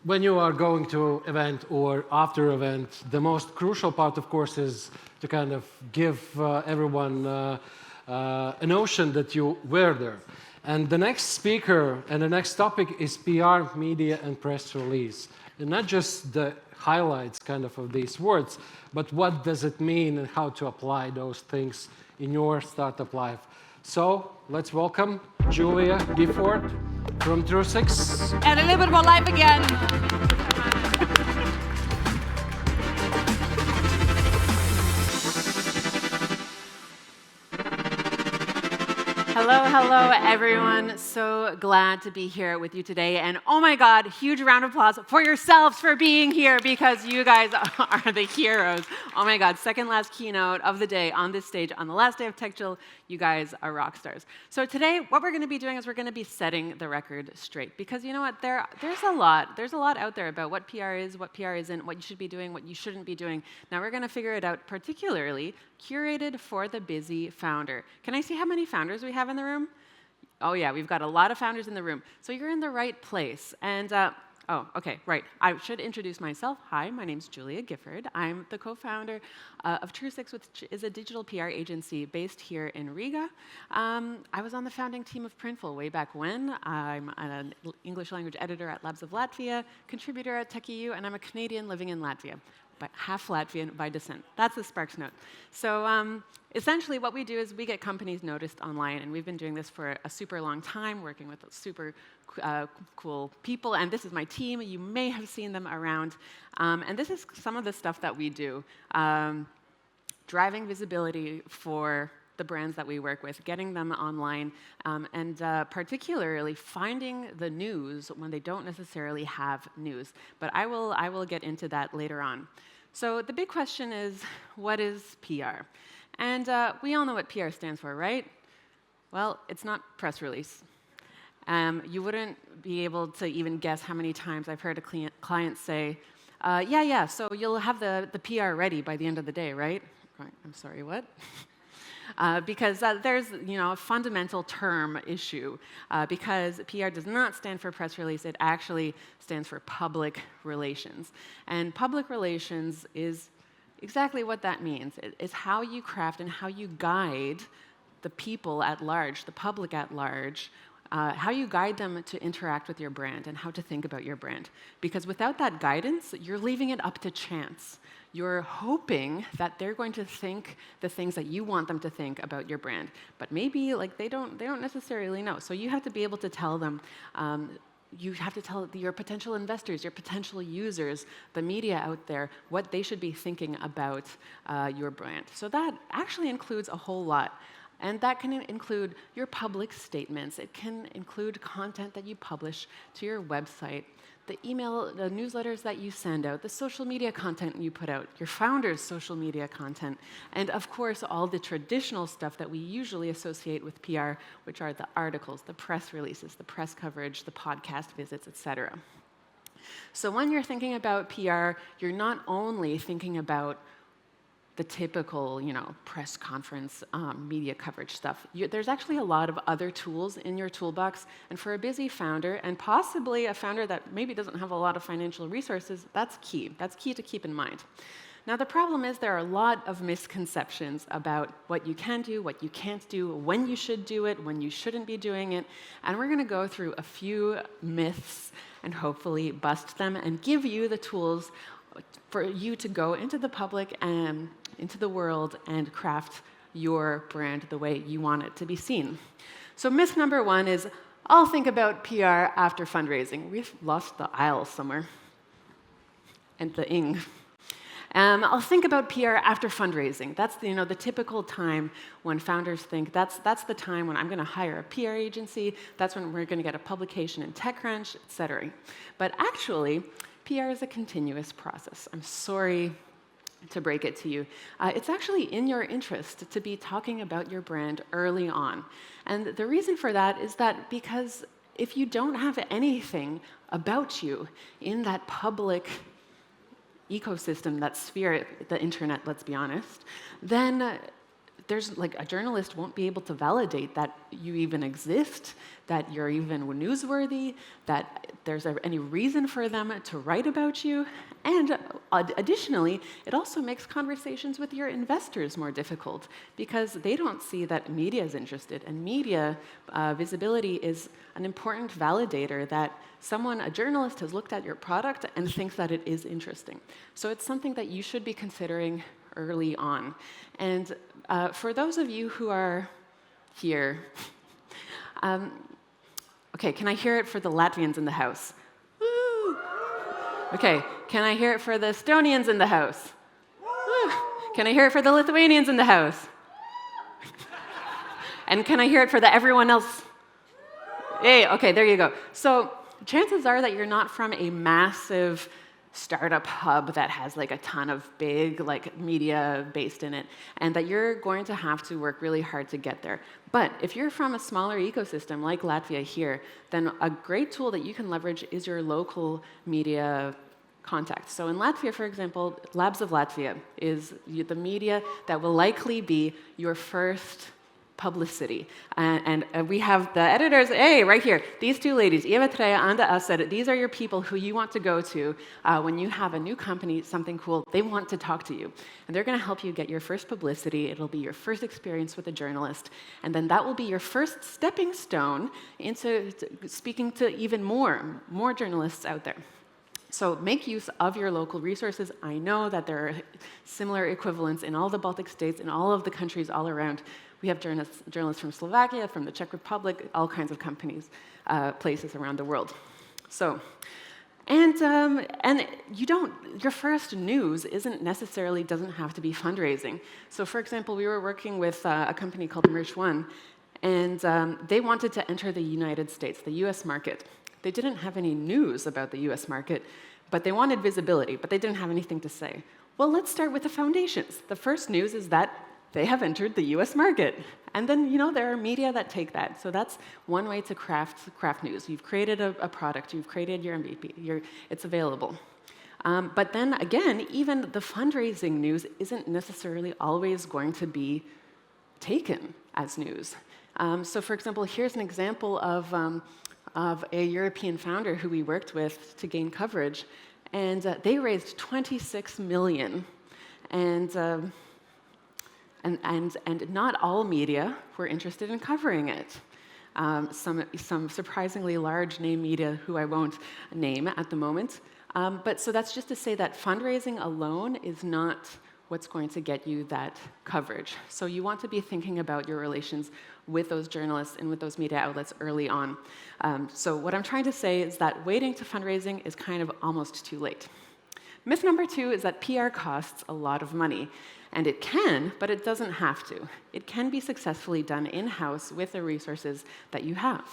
when you are going to event or after event, the most crucial part, of course, is to kind of give everyone a notion that you were there. And the next speaker and the next topic is PR, media, and press release. And not just the highlights kind of these words, but what does it mean and how to apply those things in your startup life. So let's welcome Julia Gifford from Truesix. And a little bit about life again. Hello, everyone. So glad to be here with you today. And oh my God, huge round of applause for yourselves for being here because you guys are the heroes. Oh my God, second last keynote of the day on this stage on the last day of TechJill. You guys are rock stars. So today, what we're going to be doing is we're going to be setting the record straight because you know what? There's a lot out there about what PR is, what PR isn't, what you should be doing, what you shouldn't be doing. Now we're going to figure it out, particularly curated for the busy founder. Can I see how many founders we have in the room? Oh yeah, we've got a lot of founders in the room. So you're in the right place. And oh, okay, right. I should introduce myself. Hi, my name's Julia Gifford. I'm the co-founder of Truesix, which is a digital PR agency based here in Riga. I was on the founding team of Printful way back when. I'm an English language editor at Labs of Latvia, contributor at TechEU, and I'm a Canadian living in Latvia. But half Latvian by descent. That's the Sparks note. So essentially what we do is we get companies noticed online, and we've been doing this for a super long time, working with super cool people, and this is my team. You may have seen them around, and this is some of the stuff that we do. Driving visibility for the brands that we work with, getting them online, and particularly finding the news when they don't necessarily have news. But I will get into that later on. So the big question is, what is PR? And we all know what PR stands for, right? Well, it's not press release. You wouldn't be able to even guess how many times I've heard a client say, yeah, so you'll have the PR ready by the end of the day, right? I'm sorry, what? Because there's a fundamental term issue. Because PR does not stand for press release, it actually stands for public relations. And public relations is exactly what that means. It's how you craft and how you guide the people at large, the public at large, how you guide them to interact with your brand and how to think about your brand. Because without that guidance, you're leaving it up to chance. You're hoping that they're going to think the things that you want them to think about your brand, but maybe they don't necessarily know. So you have to be able to tell them. You have to tell your potential investors, your potential users, the media out there, what they should be thinking about your brand. So that actually includes a whole lot. And that can include your public statements. It can include content that you publish to your website, the email, the newsletters that you send out, the social media content you put out, your founder's social media content, and of course, all the traditional stuff that we usually associate with PR, which are the articles, the press releases, the press coverage, the podcast visits, etc. So when you're thinking about PR, you're not only thinking about the typical, press conference, media coverage stuff. There's actually a lot of other tools in your toolbox, and for a busy founder, and possibly a founder that maybe doesn't have a lot of financial resources, that's key. That's key to keep in mind. Now, the problem is there are a lot of misconceptions about what you can do, what you can't do, when you should do it, when you shouldn't be doing it, and we're going to go through a few myths and hopefully bust them and give you the tools for you to go into the public and into the world and craft your brand the way you want it to be seen. So myth number one is, I'll think about PR after fundraising. We've lost the aisle somewhere. And the ing. I'll think about PR after fundraising. That's the typical time when founders think that's the time when I'm going to hire a PR agency. That's when we're going to get a publication in TechCrunch, et cetera. But actually, PR is a continuous process. I'm sorry to break it to you. It's actually in your interest to be talking about your brand early on. And the reason for that is that because if you don't have anything about you in that public ecosystem, that sphere, the internet, let's be honest, then there's like a journalist won't be able to validate that you even exist, that you're even newsworthy, that there's any reason for them to write about you. And additionally, it also makes conversations with your investors more difficult because they don't see that media is interested. And media visibility is an important validator that a journalist has looked at your product and thinks that it is interesting. So it's something that you should be considering early on. And for those of you who are here, okay, can I hear it for the Latvians in the house? Woo! Okay, can I hear it for the Estonians in the house? Woo! Can I hear it for the Lithuanians in the house? And can I hear it for the everyone else? Hey, okay, there you go. So chances are that you're not from a massive startup hub that has like a ton of big like media based in it, and that you're going to have to work really hard to get there. But if you're from a smaller ecosystem like Latvia here, then a great tool that you can leverage is your local media contacts. So in Latvia, for example, Labs of Latvia is the media that will likely be your first publicity. And we have the editors, hey, right here, these two ladies, Eva Treya and Asad, these are your people who you want to go to when you have a new company, something cool, they want to talk to you. And they're going to help you get your first publicity. It'll be your first experience with a journalist. And then that will be your first stepping stone into speaking to even more journalists out there. So make use of your local resources. I know that there are similar equivalents in all the Baltic states, in all of the countries all around. We have journalists from Slovakia, from the Czech Republic, all kinds of companies, places around the world. So, and your first news doesn't have to be fundraising. So for example, we were working with a company called Merch One, and they wanted to enter the United States, the US market. They didn't have any news about the US market, but they wanted visibility, but they didn't have anything to say. Well, let's start with the foundations. The first news is that they have entered the US market. And then, there are media that take that. So that's one way to craft news. You've created a product, you've created your MVP, it's available. But then again, even the fundraising news isn't necessarily always going to be taken as news. So for example, here's an example of a European founder who we worked with to gain coverage. And they raised 26 million. And not all media were interested in covering it. Some surprisingly large name media who I won't name at the moment. But so that's just to say that fundraising alone is not what's going to get you that coverage. So you want to be thinking about your relations with those journalists and with those media outlets early on. So what I'm trying to say is that waiting to fundraising is kind of almost too late. Myth number 2 is that PR costs a lot of money. And it can, but it doesn't have to. It can be successfully done in-house with the resources that you have.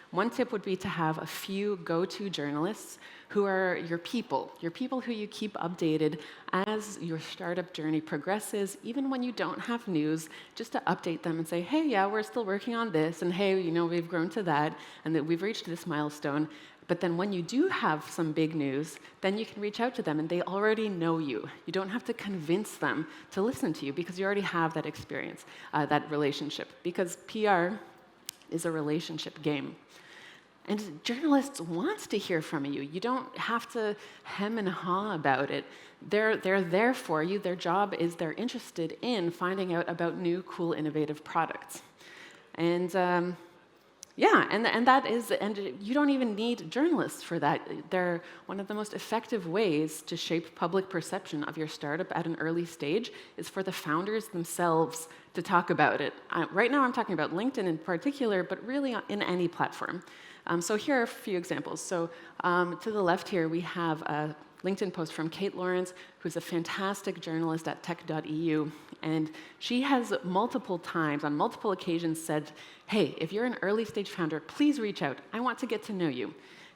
One tip would be to have a few go-to journalists who are your people who you keep updated as your startup journey progresses, even when you don't have news, just to update them and say, hey, yeah, we're still working on this, and hey, we've grown to that, and that we've reached this milestone. But then when you do have some big news, then you can reach out to them, and they already know you. You don't have to convince them to listen to you because you already have that experience, that relationship, because PR is a relationship game. And journalists want to hear from you. You don't have to hem and haw about it. They're there for you. Their job is they're interested in finding out about new, cool, innovative products. And and you don't even need journalists for that. They're one of the most effective ways to shape public perception of your startup at an early stage is for the founders themselves to talk about it. Right now I'm talking about LinkedIn in particular, but really in any platform. So here are a few examples. So to the left here, we have a LinkedIn post from Kate Lawrence, who's a fantastic journalist at tech.eu. And she has multiple times, on multiple occasions, said, hey, if you're an early stage founder, please reach out. I want to get to know you.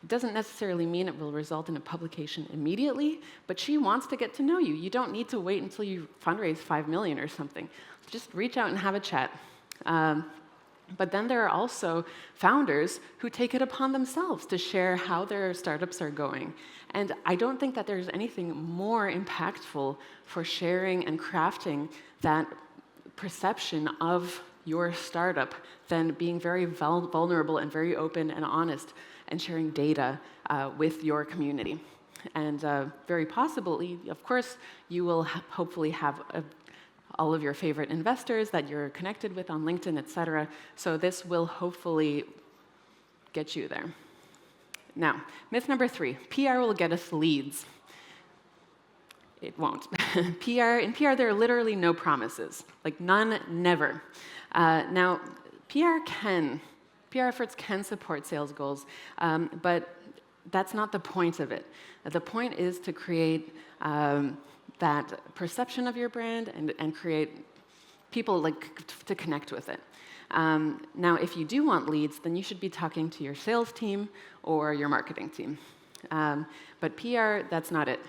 It doesn't necessarily mean it will result in a publication immediately, but she wants to get to know you. You don't need to wait until you fundraise 5 million or something. Just reach out and have a chat. But then there are also founders who take it upon themselves to share how their startups are going. And I don't think that there's anything more impactful for sharing and crafting that perception of your startup than being very vulnerable and very open and honest and sharing data with your community. And very possibly, of course, you will hopefully have all of your favorite investors that you're connected with on LinkedIn, et cetera. So this will hopefully get you there. Now, myth number 3, PR will get us leads. It won't. In PR, there are literally no promises. Like none, never. Now, PR efforts can support sales goals, but that's not the point of it. The point is to create that perception of your brand and create people to connect with it. Now, if you do want leads, then you should be talking to your sales team or your marketing team. But PR, that's not it.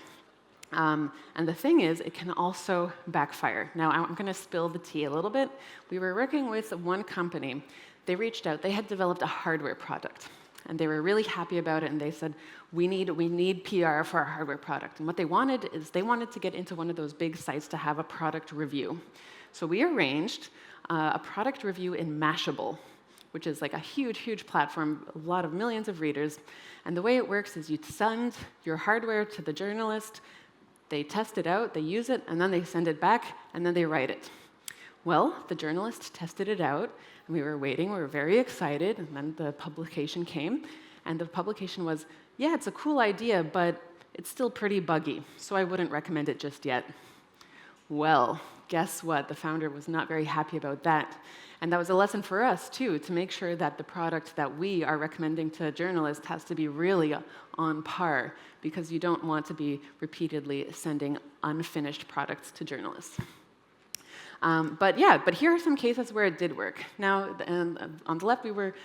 And the thing is, it can also backfire. Now, I'm going to spill the tea a little bit. We were working with one company. They reached out. They had developed a hardware product, and they were really happy about it. And they said, "We need PR for our hardware product." And what they wanted is they wanted to get into one of those big sites to have a product review. So we arranged a product review in Mashable, which is like a huge, huge platform, a lot of millions of readers. And the way it works is you send your hardware to the journalist. They test it out, they use it, and then they send it back, and then they write it. Well, the journalist tested it out, and we were waiting, we were very excited, and then the publication came, and the publication was, yeah, it's a cool idea, but it's still pretty buggy, so I wouldn't recommend it just yet. Well, guess what? The founder was not very happy about that. And that was a lesson for us, too, to make sure that the product that we are recommending to journalists has to be really on par, because you don't want to be repeatedly sending unfinished products to journalists. But here are some cases where it did work. Now, on the left, we were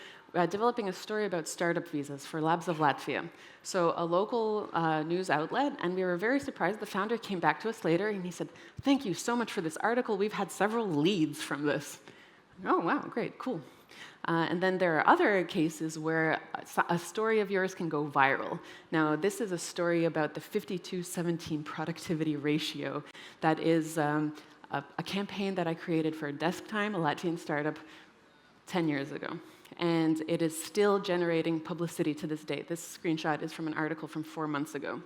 developing a story about startup visas for Labs of Latvia. So a local news outlet, and we were very surprised. The founder came back to us later, and he said, "Thank you so much for this article. We've had several leads from this." Oh, wow, great, cool. And then there are other cases where a story of yours can go viral. Now, this is a story about the 52-17 productivity ratio. That is a campaign that I created for Desktime, a Latvian startup, 10 years ago. And it is still generating publicity to this day. This screenshot is from an article from 4 months ago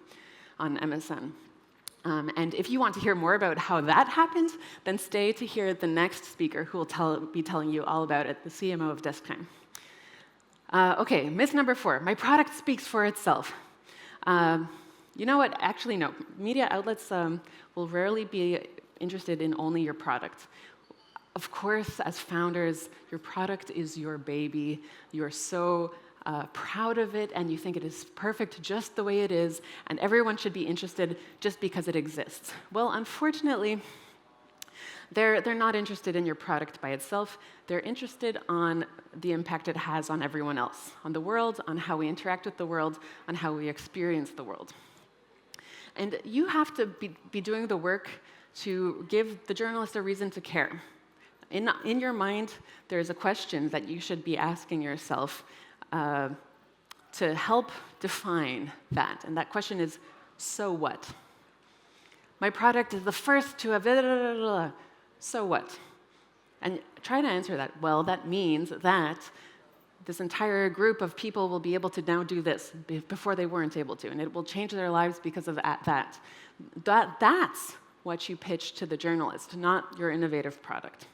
on MSN. And if you want to hear more about how that happened, then stay to hear the next speaker who will be telling you all about it, the CMO of Desktime. Okay, myth number 4, my product speaks for itself. You know what? Actually, no. Media outlets will rarely be interested in only your product. Of course, as founders, your product is your baby. You're so proud of it, and you think it is perfect just the way it is, and everyone should be interested just because it exists. Well, unfortunately, they're not interested in your product by itself. They're interested on the impact it has on everyone else, on the world, on how we interact with the world, on how we experience the world. And you have to be doing the work to give the journalist a reason to care. In your mind, there's a question that you should be asking yourself to help define that. And that question is, so what? My product is the first to have so what? And try to answer that. Well, that means that this entire group of people will be able to now do this before they weren't able to, and it will change their lives because of that. That's what you pitch to the journalist, not your innovative product.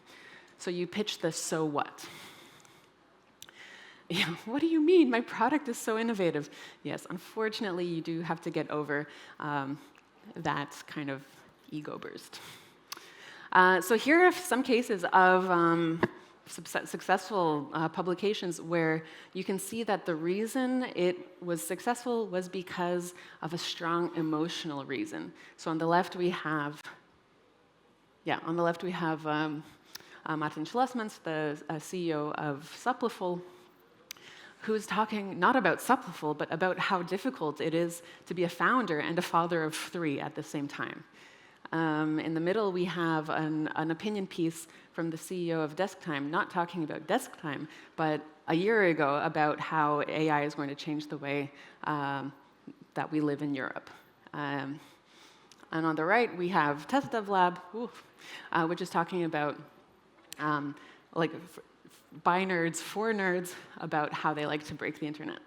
So you pitch the so what. Yeah, what do you mean? My product is so innovative. Yes, unfortunately, you do have to get over that kind of ego burst. So here are some cases of successful publications where you can see that the reason it was successful was because of a strong emotional reason. So on the left we have, Martin Schlossmans, the CEO of Supplyful, who's talking not about Supplyful, but about how difficult it is to be a founder and a father of 3 at the same time. In the middle, we have an opinion piece from the CEO of Desktime, not talking about Desktime, but a year ago about how AI is going to change the way that we live in Europe. And on the right, we have Test Dev Lab, which is talking about like by nerds, for nerds, about how they like to break the internet.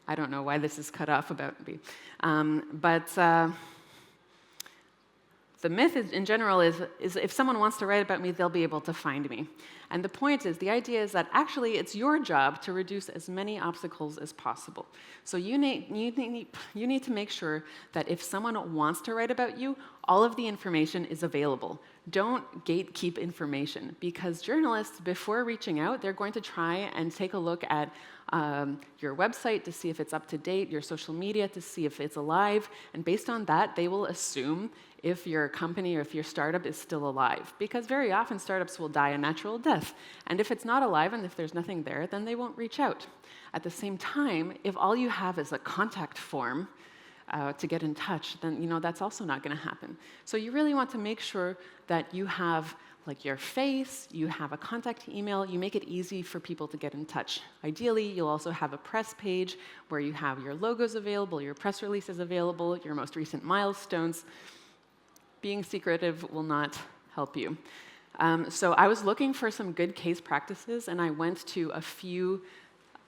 I don't know why this is cut off about me. The myth in general is if someone wants to write about me, they'll be able to find me. And the point is, the idea is that actually it's your job to reduce as many obstacles as possible. So you need to make sure that if someone wants to write about you, all of the information is available. Don't gatekeep information, because journalists, before reaching out, they're going to try and take a look at your website to see if it's up to date, your social media to see if it's alive, and based on that, they will assume if your company or if your startup is still alive, because very often startups will die a natural death, and if it's not alive and if there's nothing there, then they won't reach out. At the same time, if all you have is a contact form to get in touch, then that's also not going to happen. So you really want to make sure that you have like your face, you have a contact email, you make it easy for people to get in touch. Ideally, you'll also have a press page where you have your logos available, your press releases available, your most recent milestones. Being secretive will not help you. So I was looking for some good case practices, and I went to a few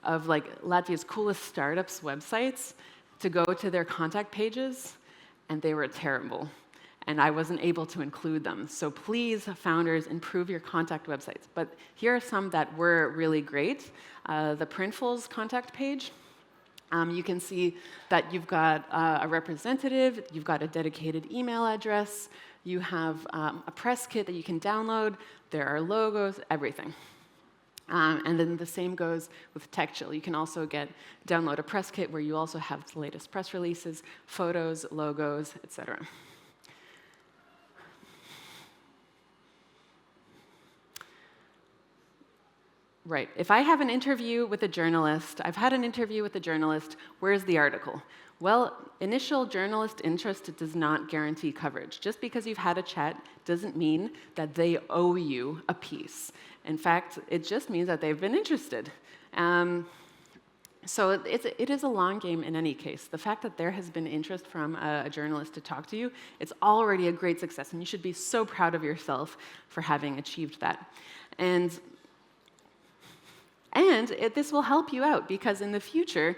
of Latvia's coolest startups' websites to go to their contact pages, and they were terrible. And I wasn't able to include them. So please, founders, improve your contact websites. But here are some that were really great. The Printful's contact page. You can see that you've got a representative, you've got a dedicated email address, you have a press kit that you can download, there are logos, everything. And then the same goes with TechChill. You can also download a press kit where you also have the latest press releases, photos, logos, etc. Right. If I have an interview with a journalist, I've had an interview with a journalist, where's the article? Well, initial journalist interest does not guarantee coverage. Just because you've had a chat doesn't mean that they owe you a piece. In fact, it just means that they've been interested. So it is a long game in any case. The fact that there has been interest from a journalist to talk to you, it's already a great success, and you should be so proud of yourself for having achieved that. And this will help you out, because in the future,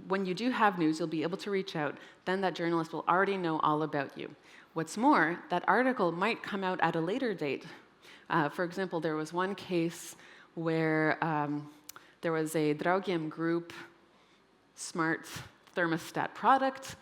when you do have news, you'll be able to reach out. Then that journalist will already know all about you. What's more, that article might come out at a later date. For example, there was one case where there was a Draugiem Group smart thermostat product.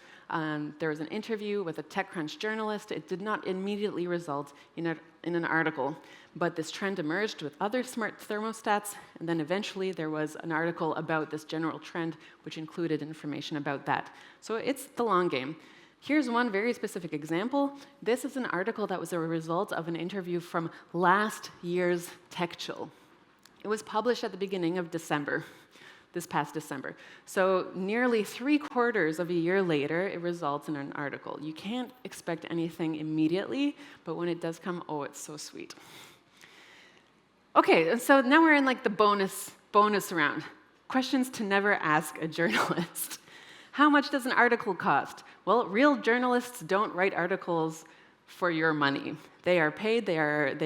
There was an interview with a TechCrunch journalist. It did not immediately result in an article, but this trend emerged with other smart thermostats, and then eventually there was an article about this general trend, which included information about that. So it's the long game. Here's one very specific example. This is an article that was a result of an interview from last year's TechChill. It was published at the beginning of December. This past December. So nearly 3/4 of a year later, it results in an article. You can't expect anything immediately, but when it does come, oh, it's so sweet. Okay, so now we're in the bonus round. Questions to never ask a journalist. How much does an article cost? Well, real journalists don't write articles for your money. They are paid, they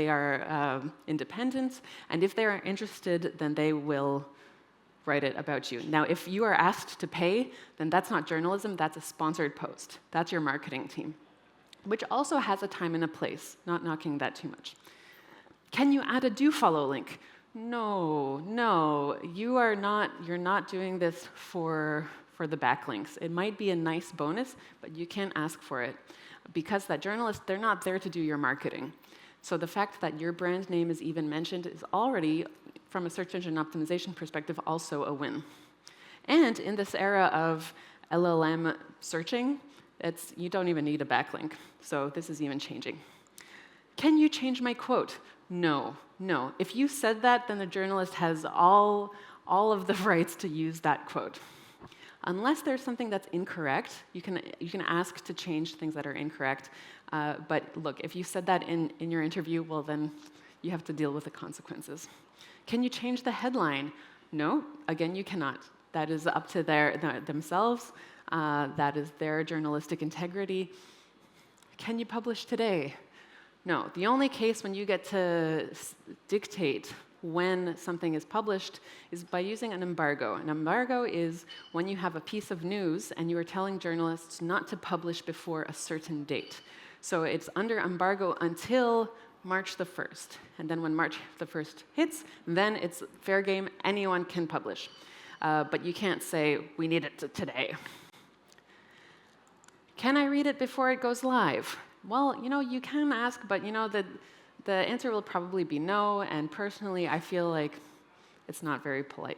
are independent, and if they are interested, then they will write it about you. Now, if you are asked to pay, then that's not journalism, that's a sponsored post. That's your marketing team, which also has a time and a place, not knocking that too much. Can you add a do follow link? No, you're not doing this for the backlinks. It might be a nice bonus, but you can't ask for it, because that journalist, they're not there to do your marketing. So the fact that your brand name is even mentioned is already, from a search engine optimization perspective, also a win. And in this era of LLM searching, you don't even need a backlink. So this is even changing. Can you change my quote? No. If you said that, then the journalist has all of the rights to use that quote. Unless there's something that's incorrect, you can ask to change things that are incorrect. But look, if you said that in your interview, well, then you have to deal with the consequences. Can you change the headline? No, again, you cannot. That is up to themselves. That is their journalistic integrity. can you publish today? No, the only case when you get to dictate when something is published is by using an embargo. An embargo is when you have a piece of news and you are telling journalists not to publish before a certain date. So it's under embargo until March the 1st. And then when March the 1st hits, then it's fair game, anyone can publish. But you can't say, we need it today. Can I read it before it goes live? Well, you can ask, but the answer will probably be no, and personally, I feel like it's not very polite.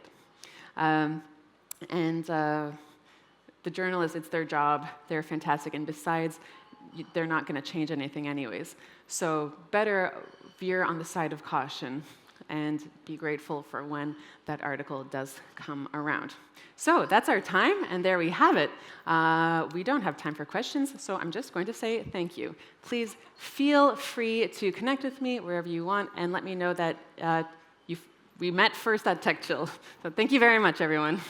The journalists, it's their job, they're fantastic, and besides, they're not going to change anything anyways. So better veer on the side of caution and be grateful for when that article does come around. So that's our time, and there we have it. We don't have time for questions, so I'm just going to say thank you. Please feel free to connect with me wherever you want, and let me know that we met first at Tech Chill. So thank you very much, everyone.